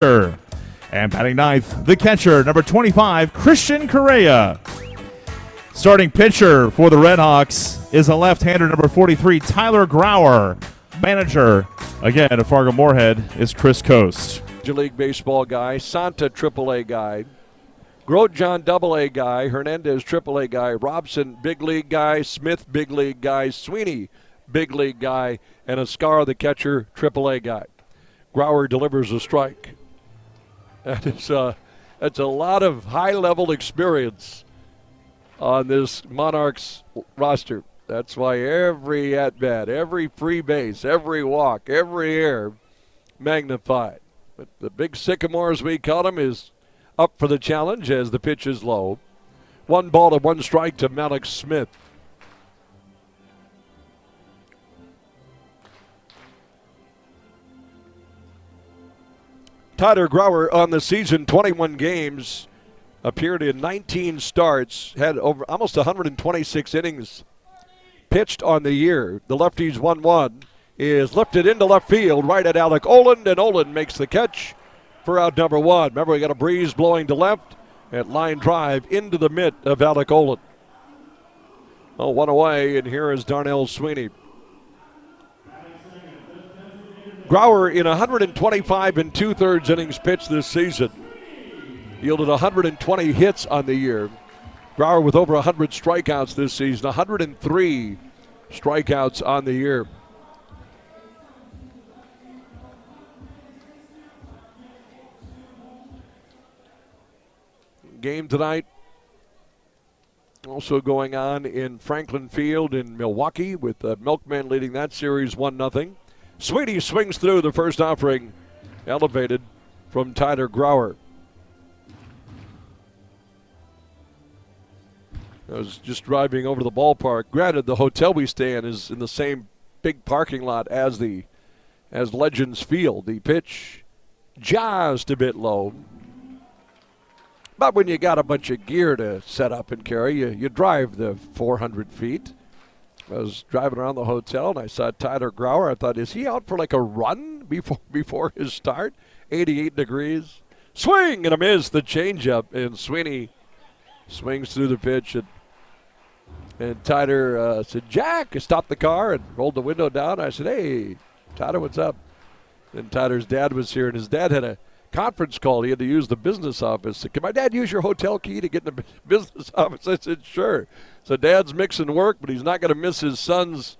And batting ninth, the catcher, number 25, Christian Correa. Starting pitcher for the Redhawks is a left-hander, number 43, Tyler Grauer. Manager, again, at Fargo Moorhead, is Chris Coast. Major League Baseball guy, Santa AAA guy, Grosjean AA guy, Hernandez AAA guy, Robson Big League guy, Smith Big League guy, Sweeney Big League guy, and Ascar, the catcher, AAA guy. Grauer delivers a strike. That's a lot of high-level experience on this Monarchs roster. That's why every at-bat, every free base, every walk, every error magnified. But the big sycamore, as we call him, is up for the challenge as the pitch is low. 1-1 strike to Malik Smith. Tyler Grauer on the season, 21 games, appeared in 19 starts, had over almost 126 innings pitched on the year. The lefty's 1-1 is lifted into left field right at Alec Oland, and Oland makes the catch for out number one. Remember, we got a breeze blowing to left at line drive into the mitt of Alec Oland. Oh, one away, and here is Darnell Sweeney. Grauer in 125 and 2/3 innings pitched this season yielded 120 hits on the year. Grauer with over 100 strikeouts this season, 103 strikeouts on the year. Game tonight also going on in Franklin Field in Milwaukee with the Milkmen leading that series 1-0. Sweeney swings through the first offering, elevated from Tyler Grauer. I was just driving over to the ballpark. Granted, the hotel we stay in is in the same big parking lot as Legends Field. The pitch just a bit low. But when you got a bunch of gear to set up and carry, you drive the 400 feet. I was driving around the hotel, and I saw Tyler Grauer. I thought, is he out for like a run before his start? 88 degrees. Swing and a miss, the changeup. And Sweeney swings through the pitch. And Tyler said, Jack, stopped the car and rolled the window down. I said, hey, Tyler, what's up? And Tyler's dad was here, and his dad had a conference call. He had to use the business office. Can my dad use your hotel key to get in the business office? I said, sure. So Dad's mixing work, but he's not going to miss his son's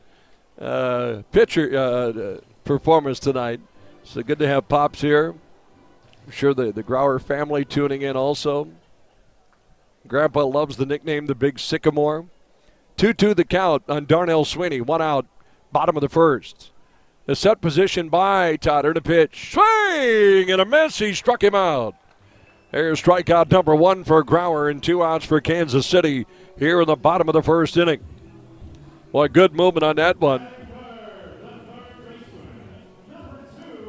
pitcher performance tonight. So good to have Pops here. I'm sure the Grauer family tuning in also. Grandpa loves the nickname the Big Sycamore. 2-2 the count on Darnell Sweeney. 1 out, bottom of the first. The set position by Tyler to pitch. Swing and a miss. He struck him out. There's strikeout number 1 for Grauer and 2 outs for Kansas City here in the bottom of the first inning. Boy, good movement on that one.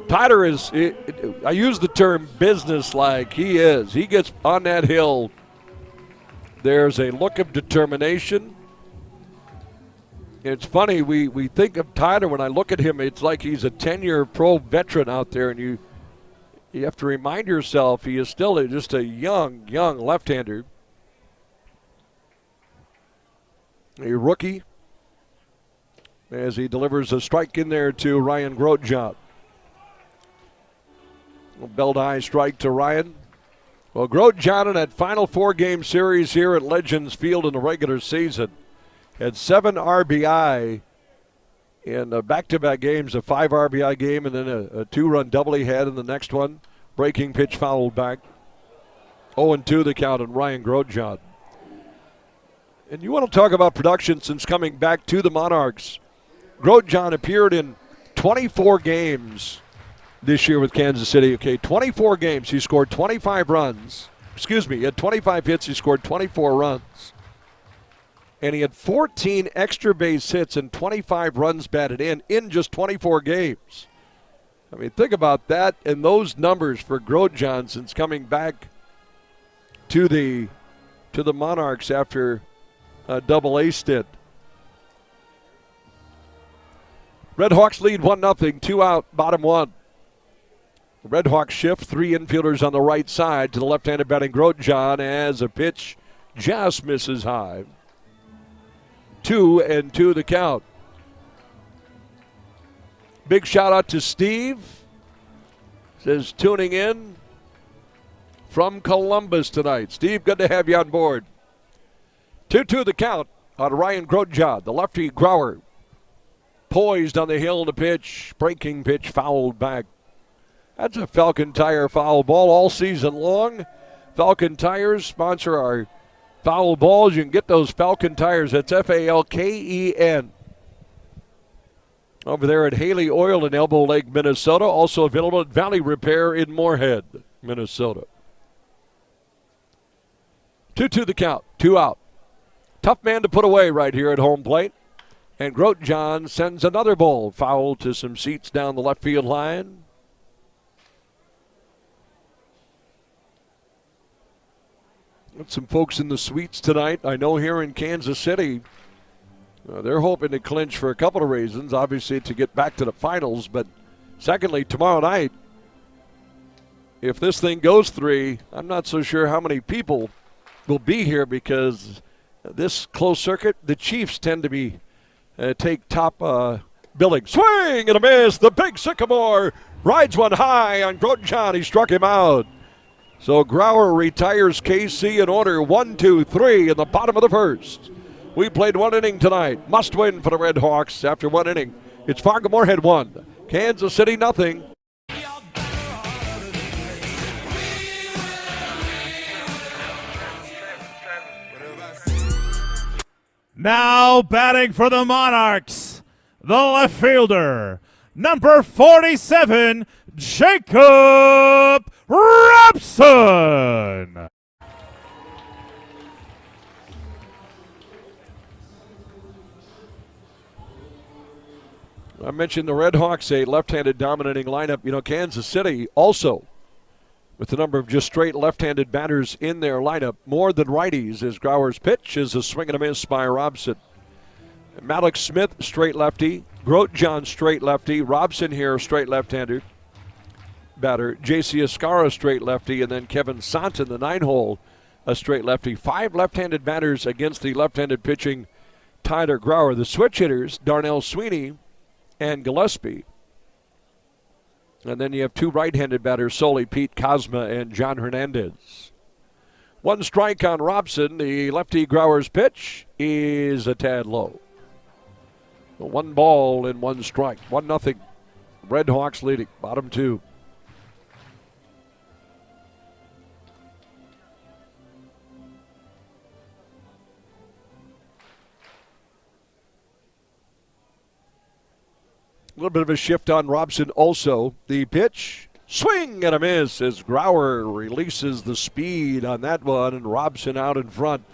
Tyler is, I use the term business-like. He is. He gets on that hill. There's a look of determination. It's funny, we think of Tyler, when I look at him, it's like he's a 10-year pro veteran out there, and you have to remind yourself he is still just a young left-hander. A rookie as he delivers a strike in there to Ryan Grosjean. Belt high strike to Ryan. Well, Grosjean in that final 4-game series here at Legends Field in the regular season had 7 RBI in back-to-back games, a 5 RBI game and then a 2-run double he had in the next one. Breaking pitch fouled back. 0-2 the count on Ryan Grosjean. And you want to talk about production since coming back to the Monarchs. Grosjean appeared in 24 games this year with Kansas City. Okay, 24 games. He scored 25 runs. He had 25 hits. He scored 24 runs. And he had 14 extra base hits and 25 runs batted in just 24 games. I mean, think about that and those numbers for Grosjean since coming back to the Monarchs after a double-A stint. Red Hawks lead 1-0, 2 out, bottom 1. Red Hawks shift 3 infielders on the right side to the left-handed batting Grosjean as a pitch just misses high. 2-2 the count. Big shout out to Steve. Says tuning in from Columbus tonight. Steve, good to have you on board. 2-2 the count on Ryan Grosjean. The lefty Grauer poised on the hill to pitch. Breaking pitch fouled back. That's a Falcon Tire foul ball all season long. Falcon Tires sponsor our foul balls. You can get those Falcon Tires. That's Falken. Over there at Haley Oil in Elbow Lake, Minnesota. Also available at Valley Repair in Moorhead, Minnesota. 2-2 the count. 2 out. Tough man to put away right here at home plate. And Grosjean sends another ball foul to some seats down the left field line. Got some folks in the suites tonight. I know here in Kansas City, they're hoping to clinch for a couple of reasons. Obviously to get back to the finals, but secondly, tomorrow night, if this thing goes 3, I'm not so sure how many people will be here because this closed circuit, the Chiefs tend to be take top billing. Swing and a miss. The big Sycamore rides one high on Grosjean. He struck him out. So Grauer retires KC in order 1-2-3 in the bottom of the first. We played 1 inning tonight. Must win for the Red Hawks after 1 inning. It's Fargo Moorhead 1, Kansas City nothing. Now batting for the Monarchs, the left fielder, number 47, Jacob Robson. I mentioned the Red Hawks, a left-handed dominating lineup. You know, Kansas City also with the number of just straight left-handed batters in their lineup, more than righties, as Grauer's pitch is a swing and a miss by Robson. Malik Smith, straight lefty. Grosjean, straight lefty. Robson here, straight left-hander batter. J.C. Escara, straight lefty. And then Kevin Santon, the 9-hole, a straight lefty. 5 left-handed batters against the left-handed pitching Tyler Grauer. The switch hitters, Darnell Sweeney and Gillespie. And then you have 2 right-handed batters, solely Pete Cosma and John Hernandez. 1 strike on Robson. The lefty Grauer's pitch is a tad low. 1 ball and 1 strike. 1-0. Red Hawks leading. Bottom 2. A little bit of a shift on Robson also. The pitch, swing and a miss as Grauer releases the speed on that one, and Robson out in front.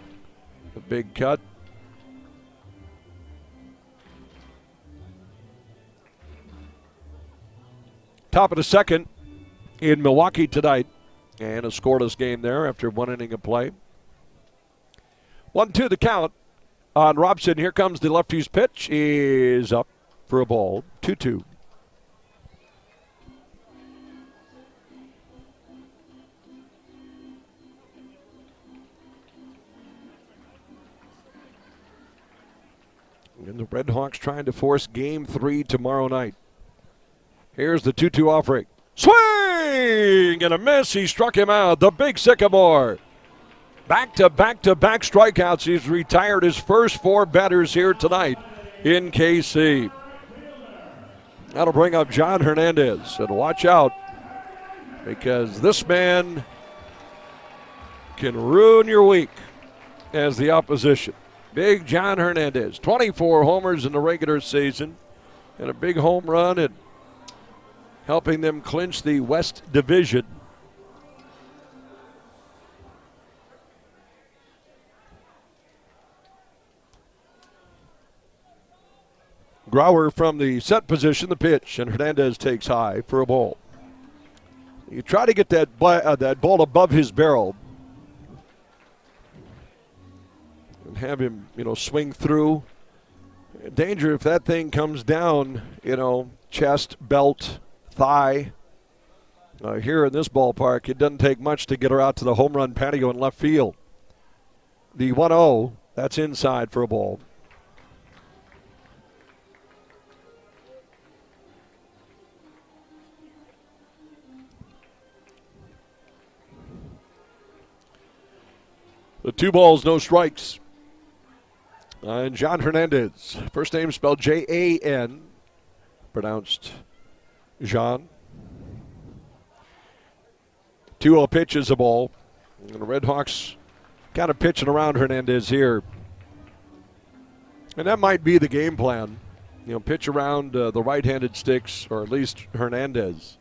A big cut. Top of the second in Milwaukee tonight, and a scoreless game there after 1 inning of play. 1-2 the count on Robson. Here comes the lefty's pitch, is up for a ball. 2-2. And the Red Hawks trying to force game 3 tomorrow night. Here's the 2-2 offering. Swing and a miss. He struck him out. The big Sycamore. Back-to-back-to-back strikeouts. He's retired his first 4 batters here tonight in KC. That'll bring up John Hernandez. And watch out, because this man can ruin your week as the opposition. Big John Hernandez, 24 homers in the regular season, and a big home run and helping them clinch the West Division. Grauer from the set position, the pitch, and Hernandez takes high for a ball. You try to get that ball above his barrel and have him, swing through. Danger if that thing comes down, chest, belt, thigh. here in this ballpark, it doesn't take much to get her out to the home run patio in left field. The 1-0, that's inside for a ball. The 2 balls, no strikes. And John Hernandez, first name spelled Jan, pronounced Jean. 2-0 pitch is a ball. And the Redhawks kind of pitching around Hernandez here. And that might be the game plan. Pitch around the right-handed sticks, or at least Hernandez.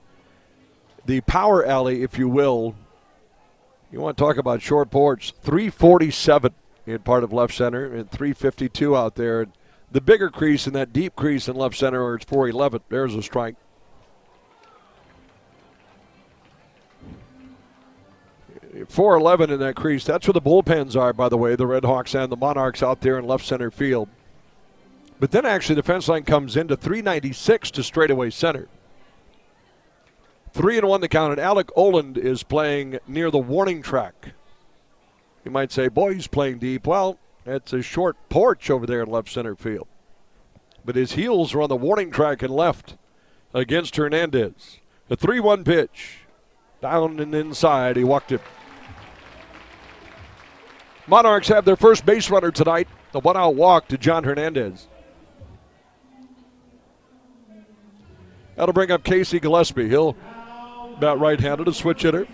The power alley, if you will. You want to talk about short porch, 347 in part of left center and 352 out there. The bigger crease and that deep crease in left center where it's 411. There's a strike. .411 in that crease. That's where the bullpens are, by the way, the Redhawks and the Monarchs out there in left center field. But then actually the fence line comes into 396 to straightaway center. 3-1 the count, and Alec Oland is playing near the warning track. You might say, boy, he's playing deep. Well, it's a short porch over there in left center field. But his heels are on the warning track and left against Hernandez. The 3-1 pitch. Down and inside, he walked it. Monarchs have their first base runner tonight. The 1-out walk to John Hernandez. That'll bring up Casey Gillespie. He'll bat right-handed, a switch hitter.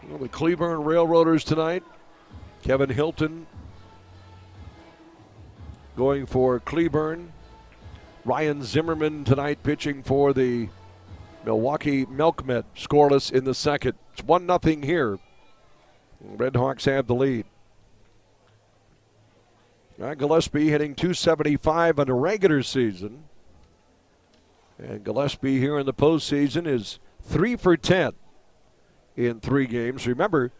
Well, the Cleburne Railroaders tonight. Kevin Hilton going for Cleburne. Ryan Zimmerman tonight pitching for the Milwaukee Milkmen. Scoreless in the second. It's 1-0 here. Redhawks have the lead. Gillespie hitting .275 in a regular season. And Gillespie here in the postseason is 3 for 10 in 3 games. Remember,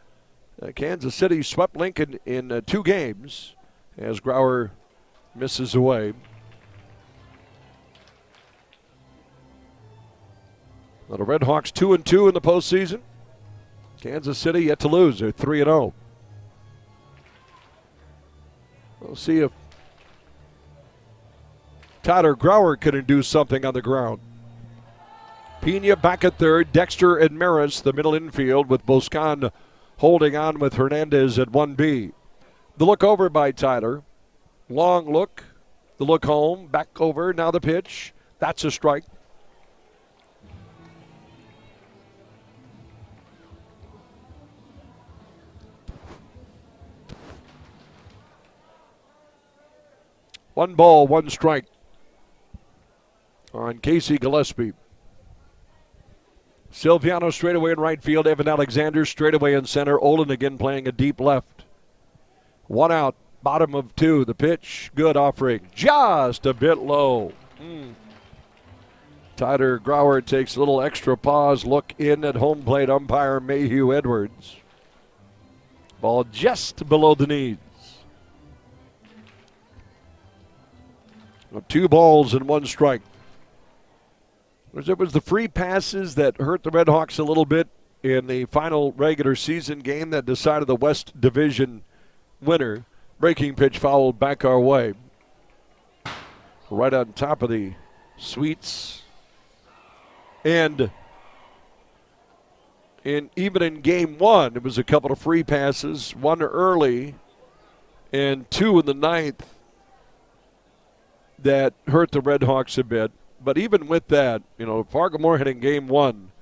Kansas City swept Lincoln in 2 games as Grauer misses away. Now the Redhawks 2-2 in the postseason. Kansas City yet to lose. They're 3-0. We'll see if Tyler Grauer can do something on the ground. Pena back at third. Dexter and Maris, the middle infield, with Boscan holding on with Hernandez at 1B. The look over by Tyler. Long look. The look home. Back over. Now the pitch. That's a strike. One ball, one strike on Casey Gillespie. Silviano straightaway in right field. Evan Alexander straightaway in center. Olin again playing a deep left. 1 out, bottom of 2. The pitch, good offering. Just a bit low. Tyler Grauer takes a little extra pause. Look in at home plate umpire Mayhew Edwards. Ball just below the knees. 2 balls and 1 strike. It was the free passes that hurt the Redhawks a little bit in the final regular season game that decided the West Division winner. Breaking pitch fouled back our way. Right on top of the Sweets. And even in game 1, it was a couple of free passes, 1 early and 2 in the 9th. That hurt the Redhawks a bit. But even with that, Fargo Moorhead in game 1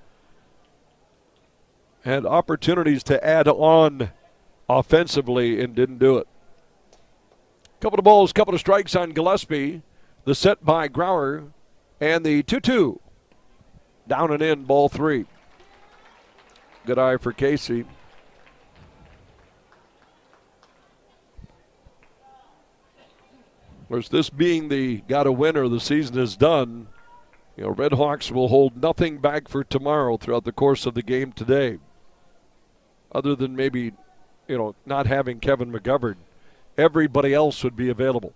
had opportunities to add on offensively and didn't do it. Couple of balls, couple of strikes on Gillespie. The set by Grauer and the 2-2. Down and in, ball 3. Good eye for Casey. Of course, this being the got a winner, the season is done. Redhawks will hold nothing back for tomorrow throughout the course of the game today. Other than maybe, not having Kevin McGovern everybody else would be available.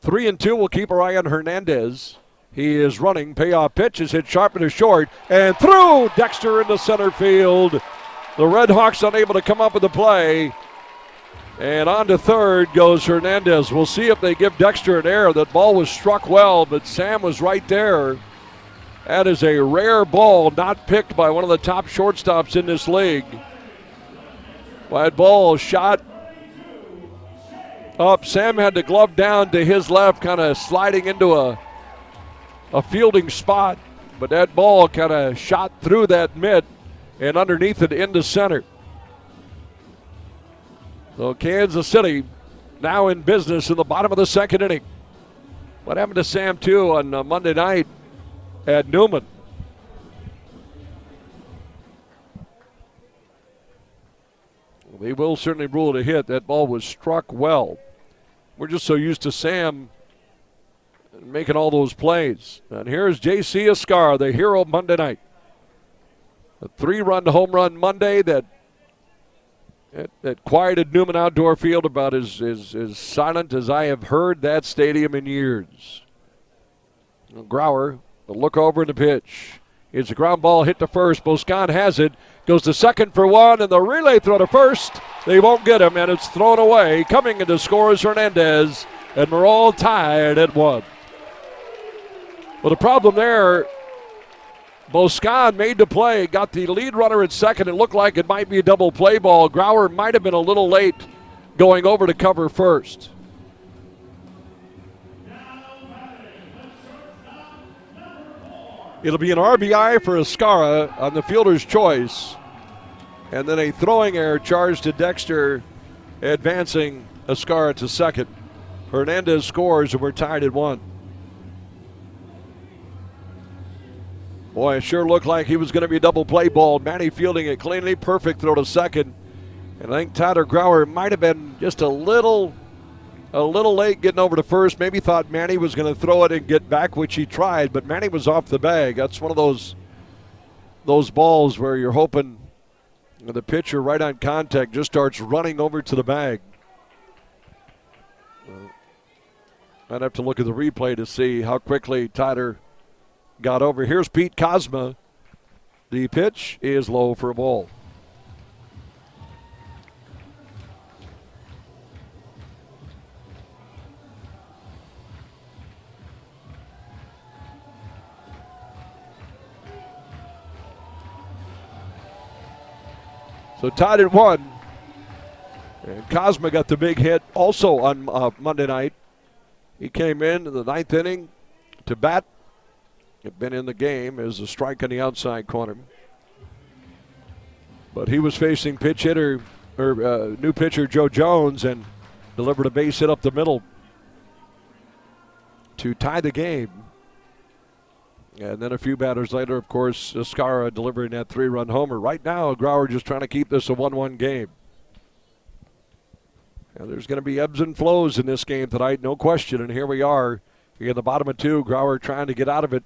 3-2 will keep our eye on Hernandez. He is running. Payoff pitch is hit sharp and short. And through Dexter into center field. The Red Hawks unable to come up with the play. And on to third goes Hernandez. We'll see if they give Dexter an error. That ball was struck well, but Sam was right there. That is a rare ball not picked by one of the top shortstops in this league. That ball shot up. Sam had the glove down to his left, kind of sliding into a fielding spot. But that ball kind of shot through that mitt and underneath it into center. So Kansas City now in business in the bottom of the second inning. What happened to Sam, too, on Monday night at Newman? They will certainly rule it a hit. That ball was struck well. We're just so used to Sam making all those plays. And here's J.C. Escar, the hero of Monday night. A 3-run home run Monday that quieted Newman Outdoor Field about as silent as I have heard that stadium in years. Grauer, the look over in the pitch. It's a ground ball hit to first. Boscan has it. Goes to second for one, and the relay throw to first. They won't get him, and it's thrown away. Coming in to score is Hernandez, and we're all tied at 1. Well, the problem there, Boscan made the play, got the lead runner at second. It looked like it might be a double play ball. Grauer might have been a little late going over to cover first. It'll be an RBI for Escara on the fielder's choice. And then a throwing error charged to Dexter, advancing Escara to second. Hernandez scores, and we're tied at 1. Boy, it sure looked like he was going to be a double play ball. Manny fielding it cleanly. Perfect throw to second. And I think Tyler Grauer might have been just a little late getting over to first. Maybe thought Manny was going to throw it and get back, which he tried, but Manny was off the bag. That's one of those balls where you're hoping the pitcher right on contact just starts running over to the bag. I'd have to look at the replay to see how quickly Tyler got over. Here's Pete Kozma. The pitch is low for a ball. So tied at 1. And Kozma got the big hit also on Monday night. He came in the 9th inning to bat. Had been in the game as a strike on the outside corner. But he was facing new pitcher Joe Jones and delivered a base hit up the middle to tie the game. And then a few batters later, of course, Escara delivering that 3-run homer. Right now, Grauer just trying to keep this a 1-1 game. And there's going to be ebbs and flows in this game tonight, no question. And here we are in the bottom of 2. Grauer trying to get out of it.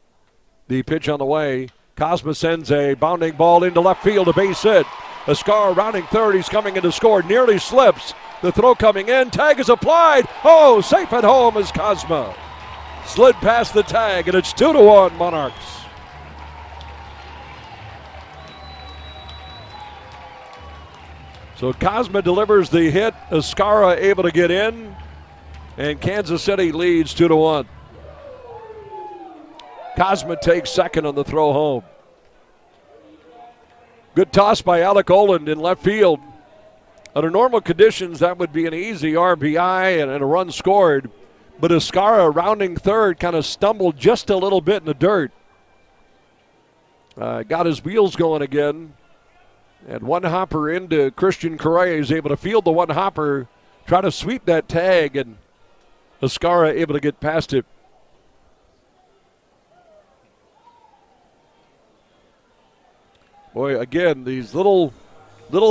The pitch on the way. Kozma sends a bounding ball into left field, a base hit. Escara rounding third. He's coming in to score. Nearly slips. The throw coming in. Tag is applied. Oh, safe at home is Kozma. Slid past the tag, and it's 2-1 Monarchs. So Kozma delivers the hit. Escara able to get in, and Kansas City leads 2-1. Kozma takes second on the throw home. Good toss by Alec Oland in left field. Under normal conditions, that would be an easy RBI and a run scored. But Escara, rounding third, kind of stumbled just a little bit in the dirt. Got his wheels going again. And one hopper into Christian Correa. He's able to field the one hopper, try to sweep that tag, and Escara able to get past it. Boy, again, these little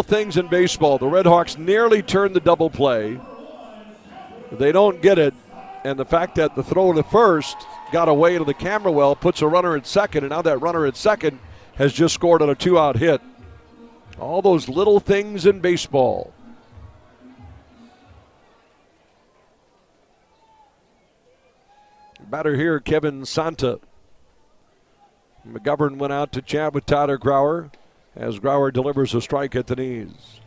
things in baseball. The Red Hawks nearly turned the double play. They don't get it. And the fact that the throw to first got away to the camera well puts a runner at second, and now that runner at second has just scored on a 2-out hit. All those little things in baseball. Batter here, Kevin Santa. McGovern went out to chat with Tyler Grauer as Grauer delivers a strike at the knees.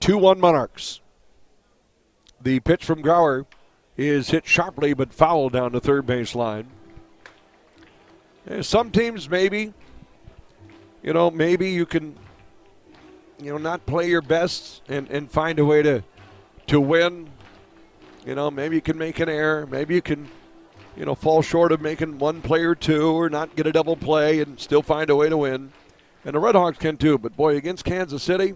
Two-one Monarchs. The pitch from Grauer is hit sharply but foul down the third base line. Some teams maybe you can, not play your best and find a way to win. Maybe you can make an error. Maybe you can, fall short of making one play or two or not get a double play and still find a way to win. And the Red Hawks can too. But, boy, against Kansas City,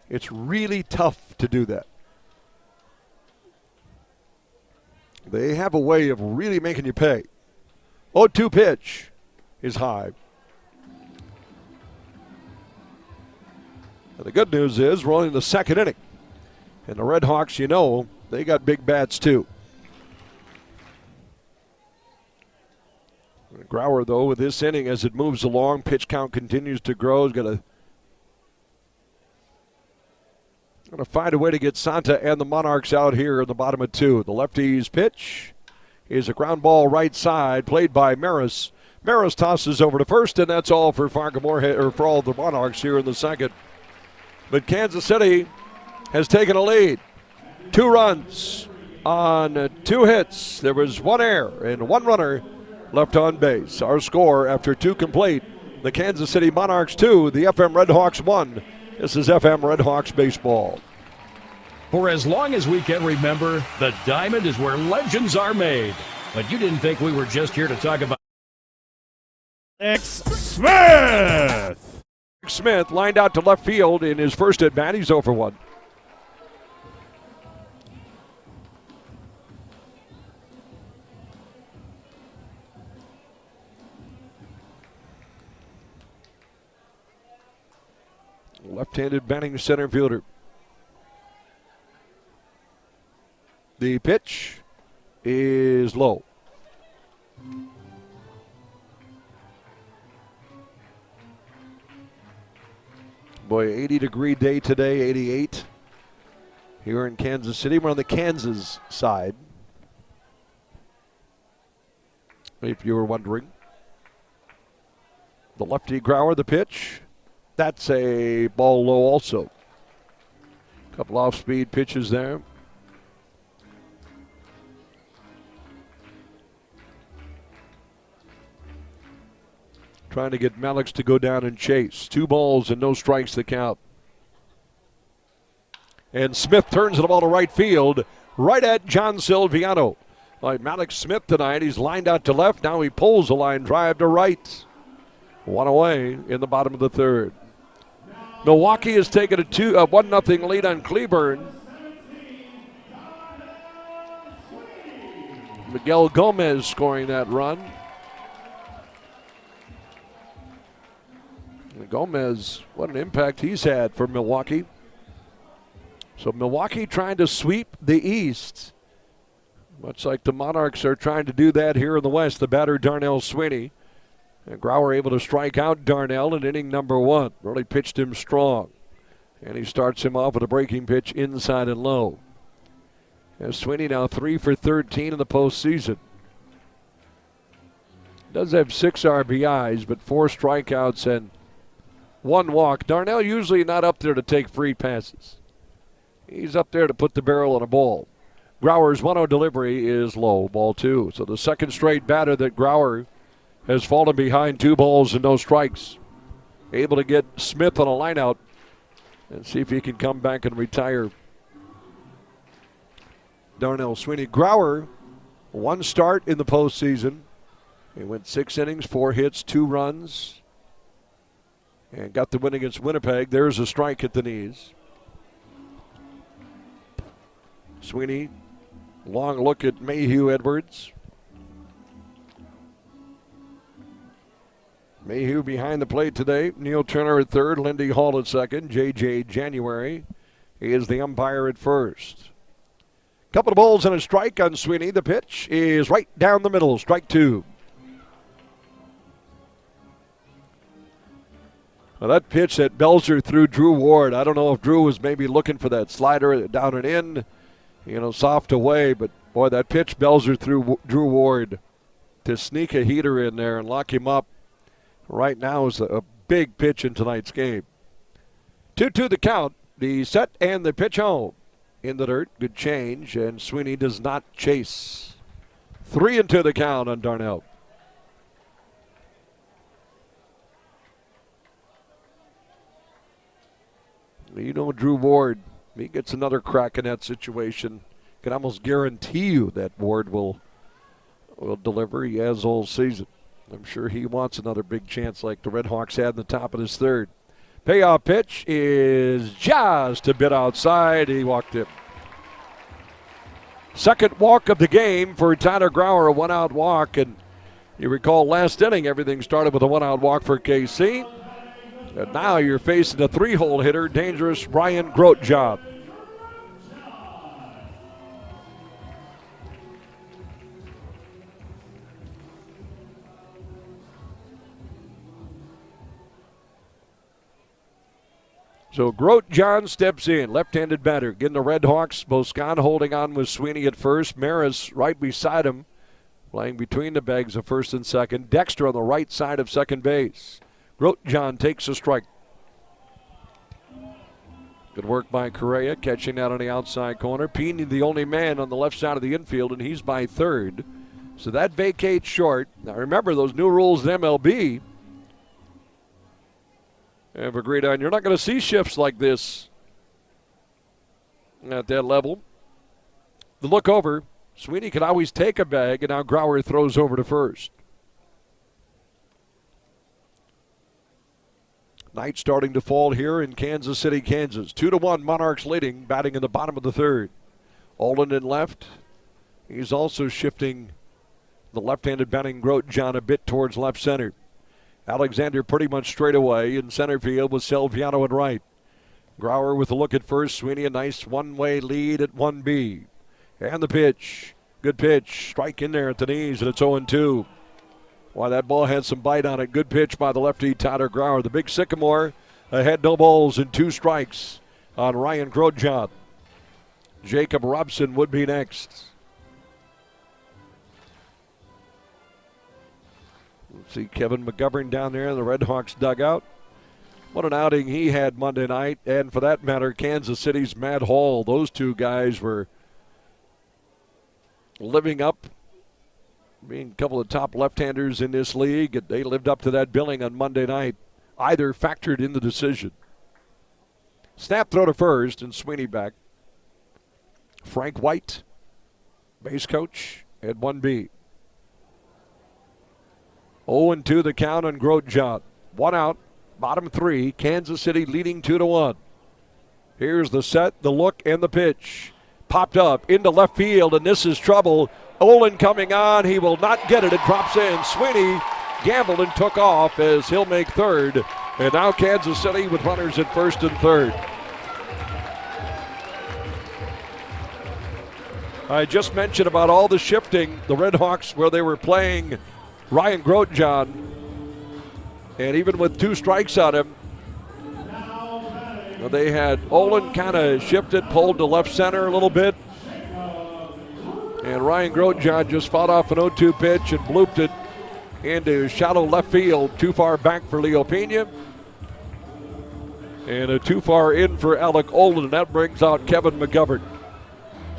it's really tough to do that. They have a way of really making you pay. 0-2 pitch is high. And the good news is we're only in the second inning. And the Red Hawks, they got big bats too. Grauer, though, with this inning as it moves along, pitch count continues to grow. He's going to find a way to get Santa and the Monarchs out here in the bottom of two. The lefty's pitch is a ground ball right side, played by Maris. Maris tosses over to first, and that's all for for all the Monarchs here in the second. But Kansas City has taken a lead. 2 runs on 2 hits. There was 1 error and 1 runner left on base. Our score after 2 complete, the Kansas City Monarchs 2, the FM Red Hawks 1. This is FM Red Hawks baseball. For as long as we can remember, the diamond is where legends are made. But you didn't think we were just here to talk about X Smith. Smith lined out to left field in his first at bat. He's 0 for 1. Left-handed batting center fielder. The pitch is low. Boy, 80-degree day today, 88 here in Kansas City. We're on the Kansas side, if you were wondering. The lefty Grauer, the pitch. That's a ball low also. Couple off-speed pitches there. Trying to get Malix to go down and chase. 2 balls and no strikes the count. And Smith turns the ball to right field, right at John Silviano. Like Malix Smith tonight, he's lined out to left. Now he pulls the line drive to right. 1 away in the bottom of the third. Milwaukee has taken a 1-0 lead on Cleburne. Miguel Gomez scoring that run. And Gomez, what an impact he's had for Milwaukee. So Milwaukee trying to sweep the East, much like the Monarchs are trying to do that here in the West. The batter, Darnell Sweeney. And Grauer able to strike out Darnell in inning number 1. Really pitched him strong. And he starts him off with a breaking pitch inside and low. And Sweeney now 3 for 13 in the postseason. Does have 6 RBIs, but 4 strikeouts and 1 walk. Darnell usually not up there to take free passes. He's up there to put the barrel on a ball. Grauer's 1-0 delivery is low, ball 2. So the second straight batter that Grauer has fallen behind 2 balls and no strikes. Able to get Smith on a lineout and see if he can come back and retire Darnell Sweeney. Grauer, 1 start in the postseason. He went 6 innings, 4 hits, 2 runs, and got the win against Winnipeg. There's a strike at the knees. Sweeney, long look at Mayhew Edwards. Mayhew behind the plate today. Neil Turner at third, Lindy Hall at second, J.J. January is the umpire at first. Couple of balls and a strike on Sweeney. The pitch is right down the middle. Strike 2. Well, that pitch that Belzer threw Drew Ward, I don't know if Drew was maybe looking for that slider down and in, soft away. But, boy, that pitch Belzer threw Drew Ward to sneak a heater in there and lock him up right now is a big pitch in tonight's game. 2-2 the count. The set and the pitch home. In the dirt, good change, and Sweeney does not chase. 3-2 the count on Darnell. Drew Ward, he gets another crack in that situation. Can almost guarantee you that Ward will deliver. He has all season. I'm sure he wants another big chance like the Red Hawks had in the top of his third. Payoff pitch is just a bit outside. He walked him. Second walk of the game for Tyler Grauer, a 1-out walk. And you recall last inning, everything started with a 1-out walk for KC. And now you're facing a 3-hole hitter, dangerous Ryan Grotjob. So Grotjohn steps in, left-handed batter. Again, the Red Hawks, Boscan holding on with Sweeney at first. Maris right beside him, playing between the bags of first and second. Dexter on the right side of second base. Grotjohn takes a strike. Good work by Correa, catching out on the outside corner. Peeney the only man on the left side of the infield, and he's by third. So that vacates short. Now remember, those new rules in MLB have agreed on. You're not going to see shifts like this at that level. The look over, Sweeney can always take a bag, and now Grauer throws over to first. Night starting to fall here in Kansas City, Kansas. 2-1, Monarchs leading, batting in the bottom of the third. Olin in left. He's also shifting the left-handed batting Grotjohn a bit towards left center. Alexander pretty much straight away in center field with Selviano at right. Grauer with a look at first. Sweeney a nice one-way lead at 1B. And the pitch. Good pitch. Strike in there at the knees, and it's 0-2. Why, that ball had some bite on it. Good pitch by the lefty Tyler Grauer. The big Sycamore ahead, no balls and 2 strikes on Ryan Grotjohn. Jacob Robson would be next. See Kevin McGovern down there in the Red Hawks dugout. What an outing he had Monday night, and for that matter, Kansas City's Matt Hall. Those two guys were living up, being a couple of top left-handers in this league. They lived up to that billing on Monday night. Either factored in the decision. Snap throw to first, and Sweeney back. Frank White, base coach, at 1B. 0-2 the count on Grotjohn. 1 out, bottom 3. Kansas City leading 2-1. Here's the set, the look, and the pitch. Popped up into left field, and this is trouble. Olin coming on. He will not get it. It drops in. Sweeney gambled and took off as he'll make third. And now Kansas City with runners at first and third. I just mentioned about all the shifting. The Red Hawks, where they were playing Ryan Grotjohn, and even with 2 strikes on him, they had Olin kind of shifted, pulled to left center a little bit, and Ryan Grotjohn just fought off an 0-2 pitch and blooped it into shallow left field, too far back for Leo Pena, and too far in for Alec Olin, and that brings out Kevin McGovern.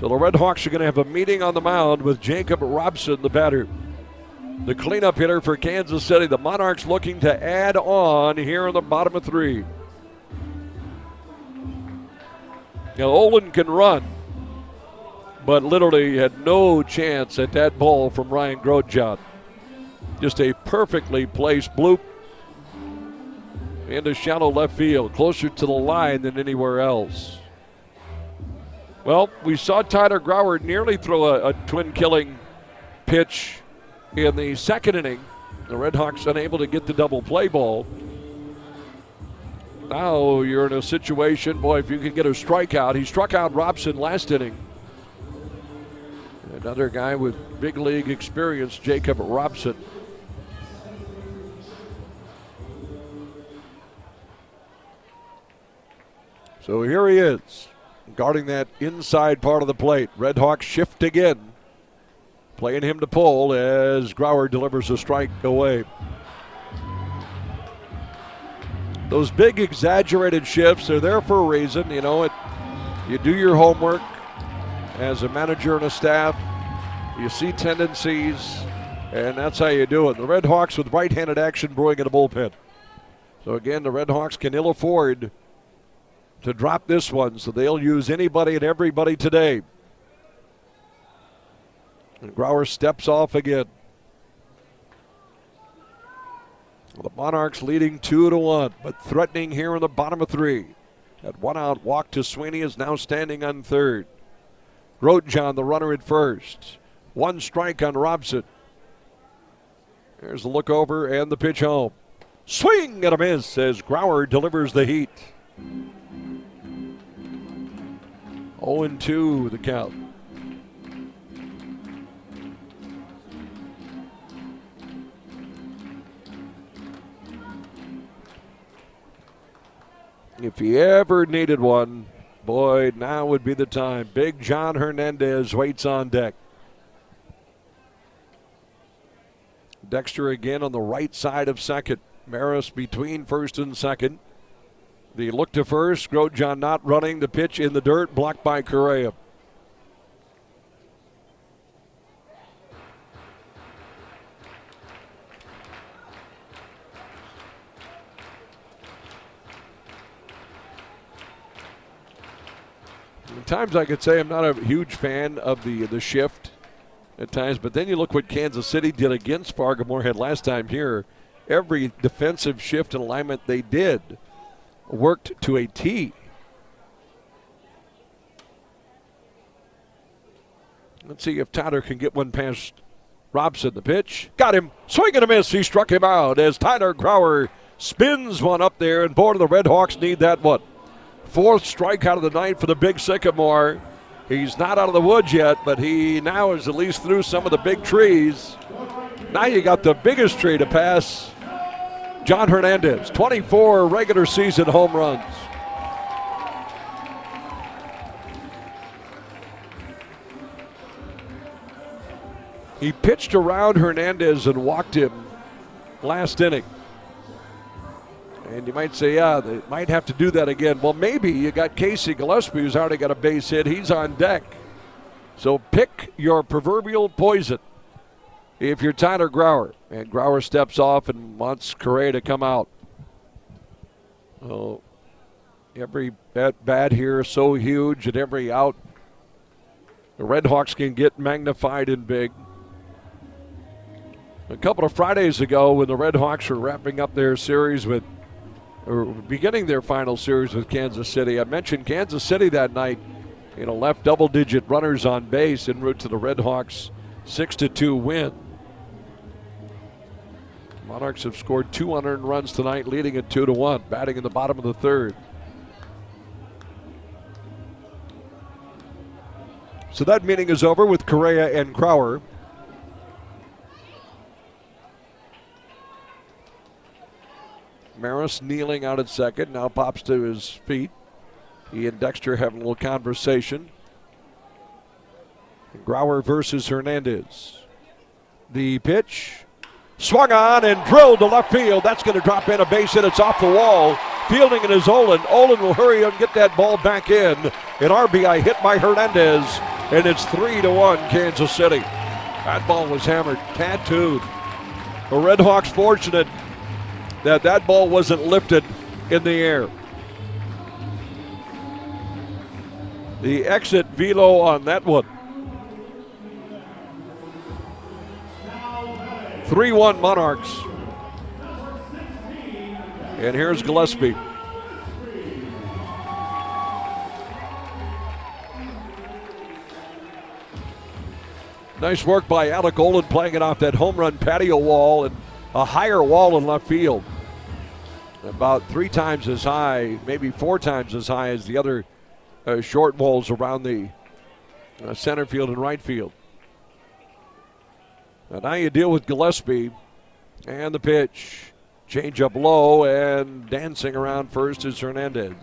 So the Red Hawks are going to have a meeting on the mound with Jacob Robson, the batter. The cleanup hitter for Kansas City. The Monarchs looking to add on here in the bottom of 3. Now, Olin can run, but literally had no chance at that ball from Ryan Grotjohn. Just a perfectly placed bloop into shallow left field, closer to the line than anywhere else. Well, we saw Tyler Grauer nearly throw a twin-killing pitch in the second inning. The Red Hawks unable to get the double play ball. Now you're in a situation, boy, if you can get a strikeout. He struck out Robson last inning. Another guy with big league experience, Jacob Robson. So here he is, guarding that inside part of the plate. Red Hawks shift again, playing him to pull as Grauer delivers a strike away. Those big exaggerated shifts, they're there for a reason. You know, you do your homework as a manager and a staff. You see tendencies, and that's how you do it. The Red Hawks with right-handed action brewing in the bullpen. So again, the Red Hawks can ill afford to drop this one, so they'll use anybody and everybody today. And Grauer steps off again. The Monarchs leading 2-1, but threatening here in the bottom of 3. That one-out walk to Sweeney is now standing on third. Grotjohn, the runner at first. One strike on Robson. There's the look over and the pitch home. Swing and a miss as Grauer delivers the heat. 0-2 the count. If he ever needed one, boy, now would be the time. Big John Hernandez waits on deck. Dexter again on the right side of second. Maris between first and second. The look to first. Grotjohn not running. The pitch in the dirt, blocked by Correa. At times I could say I'm not a huge fan of the shift at times, but then you look what Kansas City did against Fargo Moorhead last time here. Every defensive shift and alignment they did worked to a T. Let's see if Tyler can get one past Robson. The pitch. Got him. Swing and a miss. He struck him out as Tyler Grauer spins one up there, and boy, do the Red Hawks need that one. 4th strikeout of the night for the big Sycamore. He's not out of the woods yet, but he now is at least through some of the big trees. Now you got the biggest tree to pass. John Hernandez, 24 regular season home runs. He pitched around Hernandez and walked him last inning. And you might say, yeah, they might have to do that again. Well, maybe. You got Casey Gillespie, who's already got a base hit. He's on deck. So pick your proverbial poison if you're Tyler Grauer. And Grauer steps off and wants Correa to come out. Oh, every bat here is so huge, and every out, the Red Hawks can get magnified and big. A couple of Fridays ago, when the Red Hawks were wrapping up their series with, or beginning their final series with Kansas City, I mentioned Kansas City that night, left double-digit runners on base en route to the Red Hawks' 6-2 win. Monarchs have scored 2 unearned runs tonight, leading at 2-1, batting in the bottom of the third. So that meeting is over with Correa and Grauer. Maris kneeling out at second, now pops to his feet. He and Dexter having a little conversation. Grauer versus Hernandez. The pitch. Swung on and drilled to left field. That's going to drop in a base hit. It's off the wall. Fielding it is Olin. Olin will hurry and get that ball back in. An RBI hit by Hernandez, and it's 3-1 Kansas City. That ball was hammered, tattooed. The Red Hawks fortunate that ball wasn't lifted in the air. The exit velo on that one. 3-1 Monarchs. And here's Gillespie. Nice work by Alec Olin playing it off that home run patio wall and a higher wall in left field. About 3 times as high, maybe 4 times as high as the other short walls around the center field and right field. And now you deal with Gillespie and the pitch. Change up low, and dancing around first is Hernandez.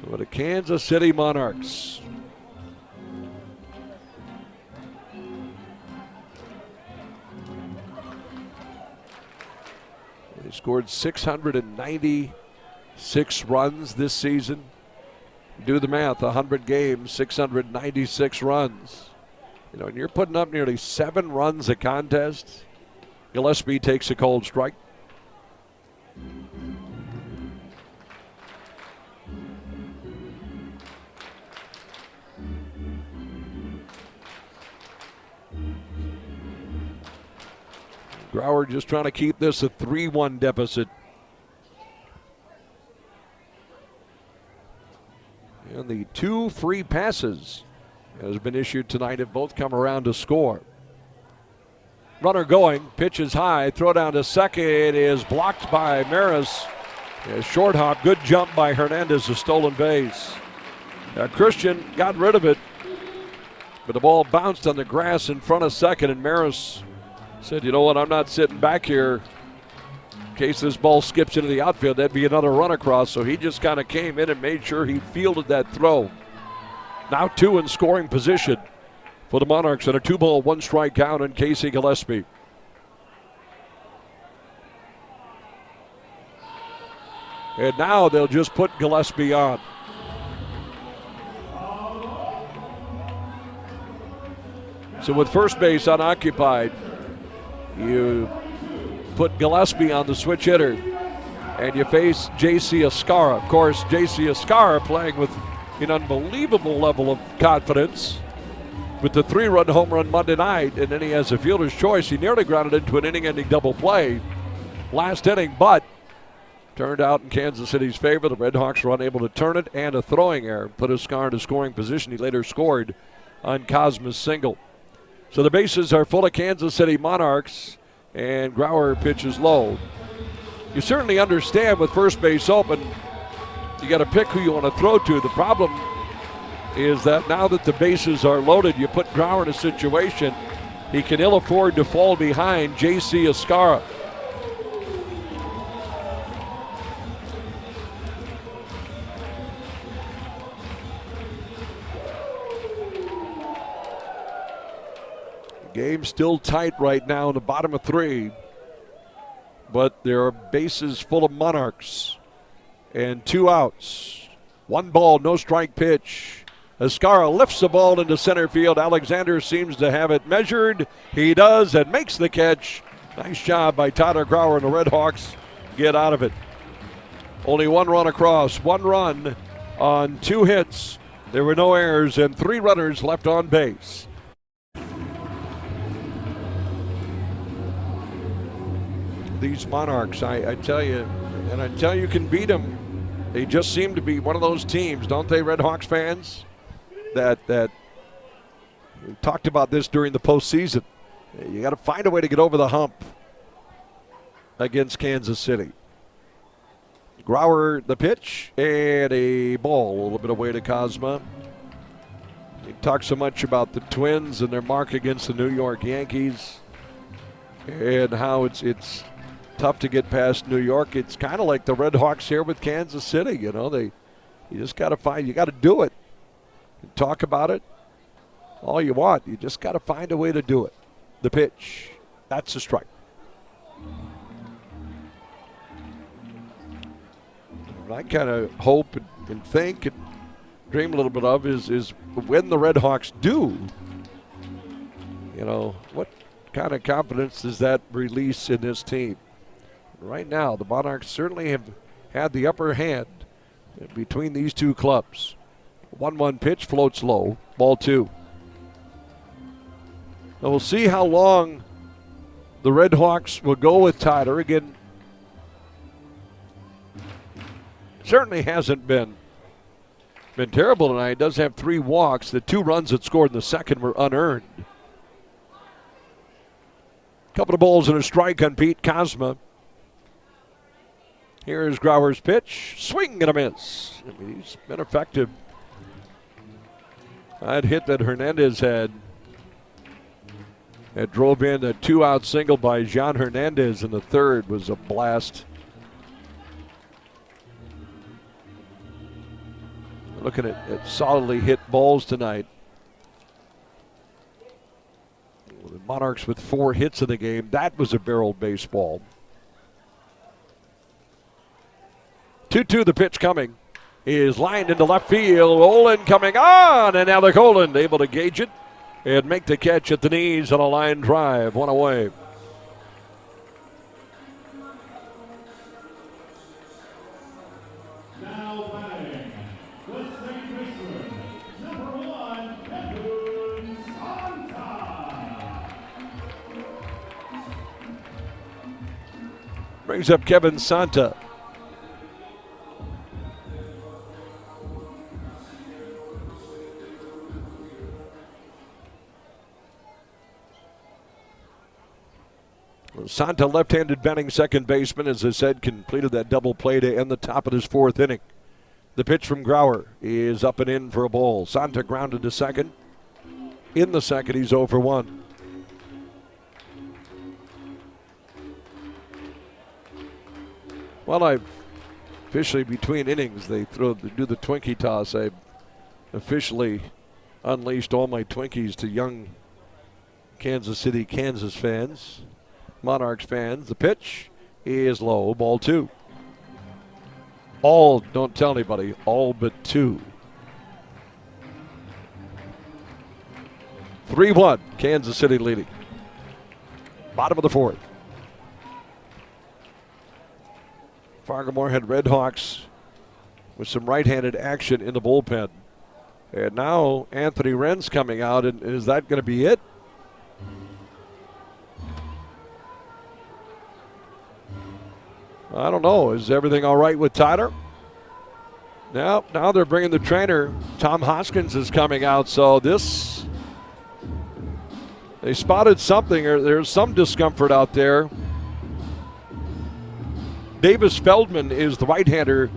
For the Kansas City Monarchs. They scored 696 runs this season. Do the math, 100 games, 696 runs. You know, and you're putting up nearly 7 runs a contest. Gillespie takes a cold strike. Grauer just trying to keep this a 3-1 deficit. And the 2 free passes has been issued tonight have both come around to score. Runner going, pitch is high, throw down to second is blocked by Maris. A short hop, good jump by Hernandez, a stolen base. Christian got rid of it, but the ball bounced on the grass in front of second, and Maris said, you know what, I'm not sitting back here in case this ball skips into the outfield. That'd be another run across, so he just kind of came in and made sure he fielded that throw. Now 2 in scoring position for the Monarchs, and a 2-ball, 1-strike count on Casey Gillespie. And now they'll just put Gillespie on. So with first base unoccupied, you put Gillespie on the switch hitter, and you face J.C. Escarra. Of course, J.C. Escarra playing with an unbelievable level of confidence with the 3-run home run Monday night, and then he has a fielder's choice. He nearly grounded into an inning-ending double play last inning, but turned out in Kansas City's favor. The Red Hawks were unable to turn it, and a throwing error put Escarra into scoring position. He later scored on Cosma's single. So the bases are full of Kansas City Monarchs, and Grauer pitches low. You certainly understand with first base open, you got to pick who you want to throw to. The problem is that now that the bases are loaded, you put Grauer in a situation he can ill afford to fall behind J.C. Escarra. Game still tight right now in the bottom of 3. But there are bases full of Monarchs. And 2 outs. 1 ball, no strike pitch. Escarra lifts the ball into center field. Alexander seems to have it measured. He does and makes the catch. Nice job by Tyler Grauer, and the Red Hawks get out of it. Only 1 run across. 1 run on 2 hits. There were no errors and 3 runners left on base. These Monarchs, I tell you, and until you can beat them, they just seem to be one of those teams, don't they, Red Hawks fans? That we talked about this during the postseason. You got to find a way to get over the hump against Kansas City. Grauer, the pitch, and a ball, a little bit away to Cosma. We talk so much about the Twins and their mark against the New York Yankees, and how it's tough to get past New York. It's kind of like the Red Hawks here with Kansas City. You know, you just got to find, you got to do it. Talk about it all you want. You just got to find a way to do it. The pitch, that's a strike. What I kind of hope and think and dream a little bit of is when the Red Hawks do, you know, what kind of confidence does that release in this team? Right now, the Monarchs certainly have had the upper hand between these 2 clubs. 1-1 pitch floats low, ball 2. Now we'll see how long the Red Hawks will go with Tyler. Again, certainly hasn't been terrible tonight. Does have 3 walks. The 2 runs that scored in the second were unearned. Couple of balls and a strike on Pete Cosma. Here's Grauer's pitch. Swing and a miss. I mean, he's been effective That hit that Hernandez had. It drove in a 2-out single by Jean Hernandez in the third was a blast. Looking at solidly hit balls tonight. The Monarchs with 4 hits in the game. That was a barreled baseball. 2-2 the pitch coming. Is lined into left field. Olin coming on, and Alec Olin able to gauge it and make the catch at the knees on a line drive. One away. Now batting, the second baseman, number 1, Kevin Santa. Brings up Kevin Santa. Santa, left-handed batting second baseman, as I said, completed that double play to end the top of his 4th inning. The pitch from Grauer is up and in for a ball. Santa grounded to second. In the second, he's 0 for 1. Well, I've officially, between innings, they do the Twinkie toss. I officially unleashed all my Twinkies to young Kansas City, Kansas fans. Monarchs fans. The pitch is low. Ball 2. All, don't tell anybody, all but 2. 3-1, Kansas City leading. Bottom of the 4th. Fargo-Moorhead Redhawks with some right-handed action in the bullpen. And now Anthony Wren's coming out, and is that going to be it? I don't know. Is everything all right with Tyler? Now they're bringing the trainer. Tom Hoskins is coming out. So they spotted something, or there's some discomfort out there. Davis Feldman is the right-hander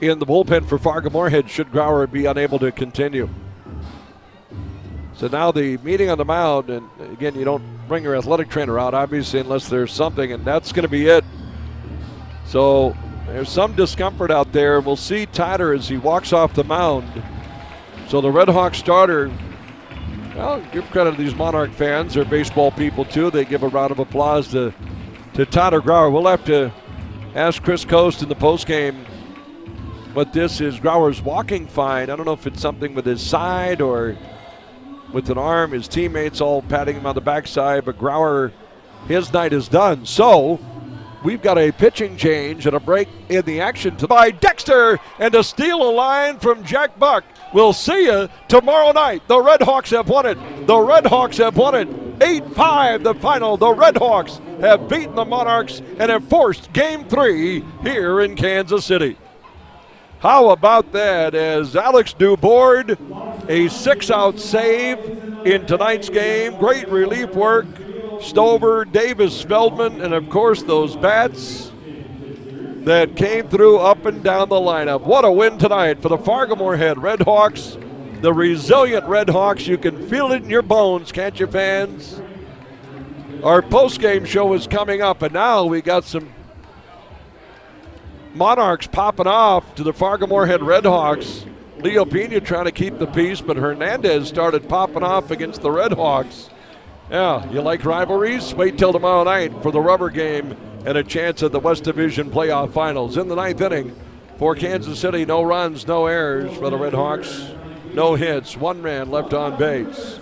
in the bullpen for Fargo-Moorhead should Grauer be unable to continue. So now the meeting on the mound, and again, you don't bring your athletic trainer out, obviously, unless there's something, and that's going to be it. So there's some discomfort out there. We'll see Tyler as he walks off the mound. So the Red Hawk starter, well, give credit to these Monarch fans. They're baseball people too. They give a round of applause to Tyler Grauer. We'll have to ask Chris Coast in the postgame what this is. Grauer's walking fine. I don't know if it's something with his side or with an arm. His teammates all patting him on the backside, but Grauer, his night is done. So we've got a pitching change and a break in the action by Dexter, and to steal a line from Jack Buck. We'll see you tomorrow night. The Red Hawks have won it. The Red Hawks have won it. 8-5 the final. The Red Hawks have beaten the Monarchs and have forced Game 3 here in Kansas City. How about that, as Alex Dubourg, a 6-out save in tonight's game. Great relief work. Stover, Davis, Feldman, and of course those bats that came through up and down the lineup. What a win tonight for the Fargo-Moorhead Red Hawks. The resilient Red Hawks. You can feel it in your bones, can't you, fans? Our post-game show is coming up, and now we got some Monarchs popping off to the Fargo-Moorhead Red Hawks. Leo Pena trying to keep the peace, but Hernandez started popping off against the Red Hawks. Yeah, you like rivalries? Wait till tomorrow night for the rubber game and a chance at the West Division playoff finals. In the 9th inning for Kansas City, no runs, no errors for the Red Hawks. No hits, 1 man left on base.